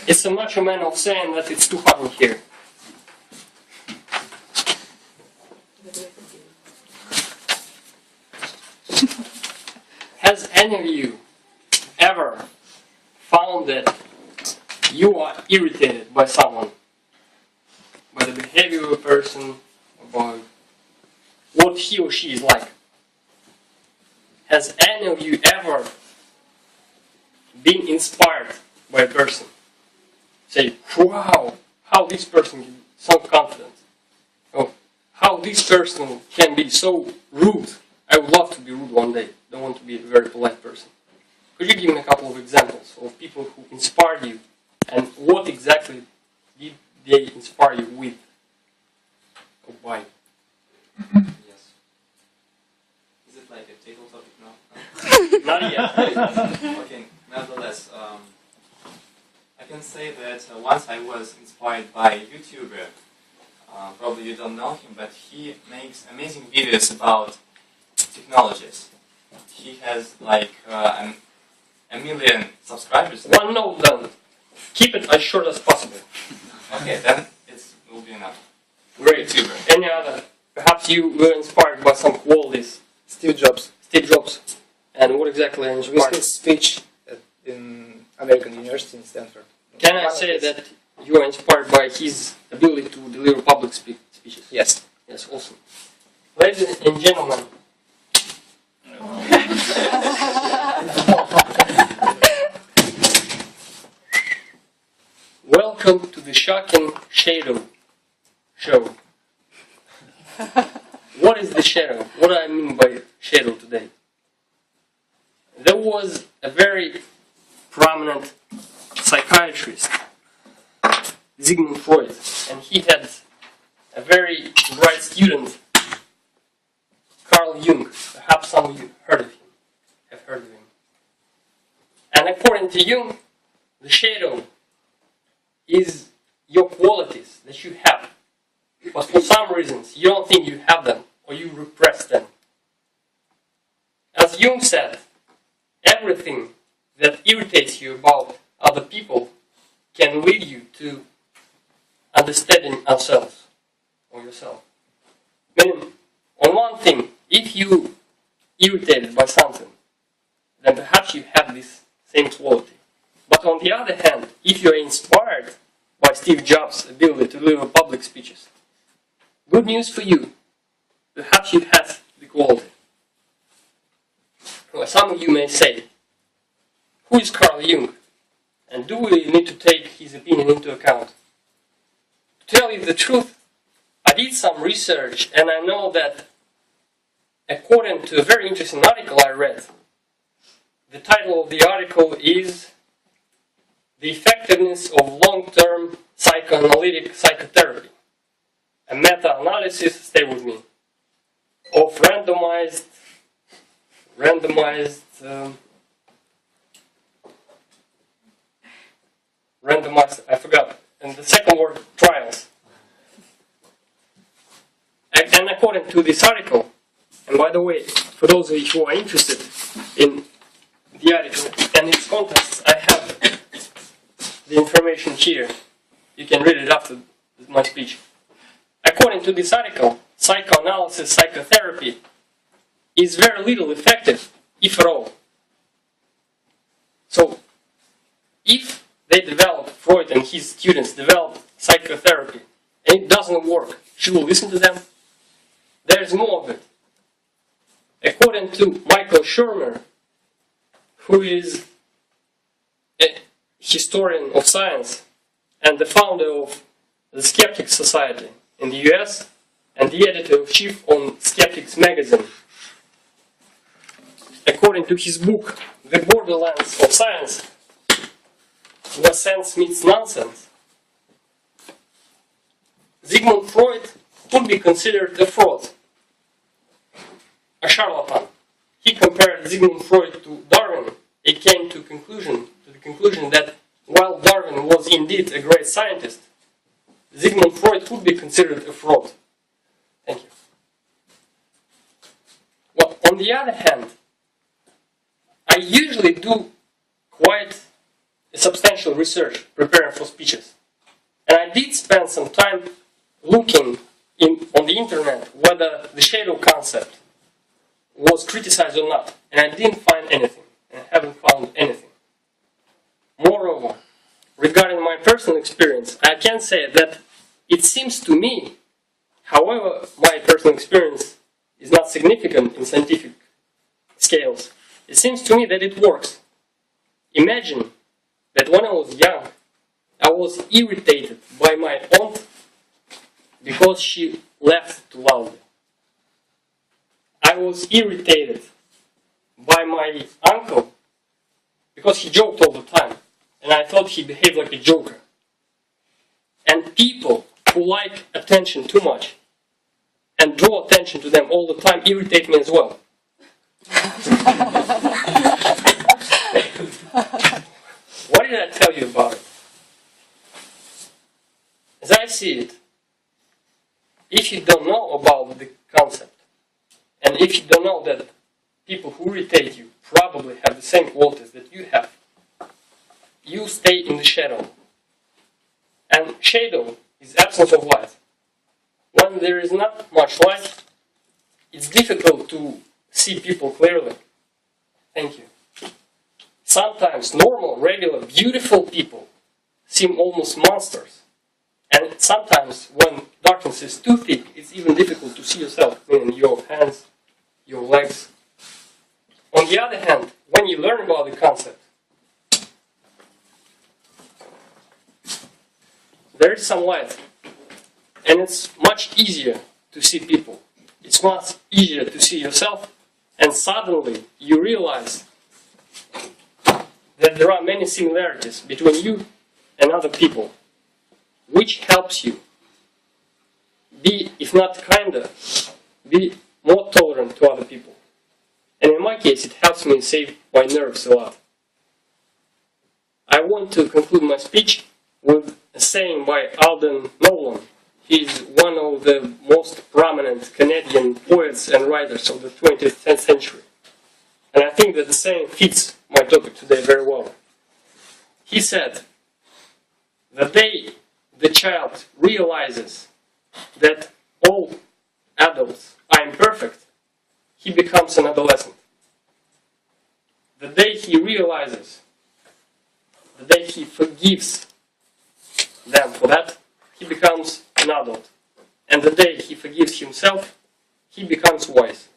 It's a macho man of saying that it's too hot in here. Has any of you ever found that you are irritated by someone? By the behavior of a person, about what he or she is like? Has any of you ever been inspired by a person? Say, wow, how this person can be so confident. Oh, how this person can be so rude. I would love to be rude one day. Don't want to be a very polite person. Could you give me a couple of examples of people who inspired you, and what exactly did they inspire you with? Or why? Yes. Is it like a table topic now? Not yet. Okay, nevertheless, I can say that once I was inspired by a YouTuber. Probably you don't know him, but he makes amazing videos about technologies. He has like a million subscribers. One note down. Keep it as short as possible. Okay, then it will be enough. Great. YouTuber. Any other? Perhaps you were inspired by some qualities. Steve Jobs. Steve Jobs. And what exactly With inspired? his speech in American University in Stanford. Can I say that you are inspired by his ability to deliver public speeches? Yes. Yes, awesome. Ladies and gentlemen, welcome to the Shocking Shadow Show. What is the shadow? What do I mean by shadow today? There was a very prominent psychiatrist, Sigmund Freud, and he had a very bright student, Carl Jung. Perhaps some of you have heard of him. And according to Jung, the shadow is your qualities that you have, but for some reasons you don't think you have them, or you repress them. As Jung said, everything that irritates you about other people can lead you to understanding ourselves or yourself. Meaning, on one thing, if you irritated by something, then perhaps you have this same quality. But on the other hand, if you are inspired by Steve Jobs' ability to deliver public speeches, good news for you, perhaps you have the quality. Well, some of you may say, who is Carl Jung? And do we need to take his opinion into account? To tell you the truth, I did some research and I know that according to a very interesting article I read, the title of the article is The Effectiveness of Long-Term Psychoanalytic Psychotherapy. A meta-analysis, stay with me, of randomized, I forgot, and the second word, trials. And according to this article, and by the way, for those of you who are interested in the article and its contents, I have the information here. You can read it after my speech. According to this article, psychoanalysis, psychotherapy is very little effective, if at all. So, if they develop, Freud and his students develop psychotherapy, and it doesn't work, should we listen to them? There's more of it. According to Michael Shermer, who is a historian of science and the founder of the Skeptics Society in the US and the editor-in-chief on Skeptics magazine, according to his book, The Borderlands of Science, where sense meets nonsense, Sigmund Freud could be considered a fraud, a charlatan. He compared Sigmund Freud to Darwin. He came to the conclusion that while Darwin was indeed a great scientist, Sigmund Freud could be considered a fraud. Thank you. Well, on the other hand, I usually do quite substantial research preparing for speeches. And I did spend some time looking on the internet whether the shadow concept was criticized or not. And I didn't find anything. And I haven't found anything. Moreover, regarding my personal experience, I can say that it seems to me, however my personal experience is not significant in scientific scales, it seems to me that it works. Imagine that when I was young, I was irritated by my aunt because she laughed too loudly. I was irritated by my uncle because he joked all the time, and I thought he behaved like a joker. And people who like attention too much and draw attention to them all the time irritate me as well. What did I tell you about it? As I see it, if you don't know about the concept, and if you don't know that people who irritate you probably have the same qualities that you have, you stay in the shadow. And shadow is absence of light. When there is not much light, it's difficult to see people clearly. Thank you. Sometimes normal, regular, beautiful people seem almost monsters. And sometimes when darkness is too thick, it's even difficult to see yourself, meaning your hands, your legs. On the other hand, when you learn about the concept, there is some light. And it's much easier to see people. It's much easier to see yourself. And suddenly you realize that there are many similarities between you and other people, which helps you be, if not kinder, be more tolerant to other people. And in my case, it helps me save my nerves a lot. I want to conclude my speech with a saying by Alden Nolan. He's one of the most prominent Canadian poets and writers of the 20th century. And I think that the saying fits my topic today very well. He said, the day the child realizes that all adults are imperfect, he becomes an adolescent. The day he realizes, the day he forgives them for that, he becomes an adult. And the day he forgives himself, he becomes wise.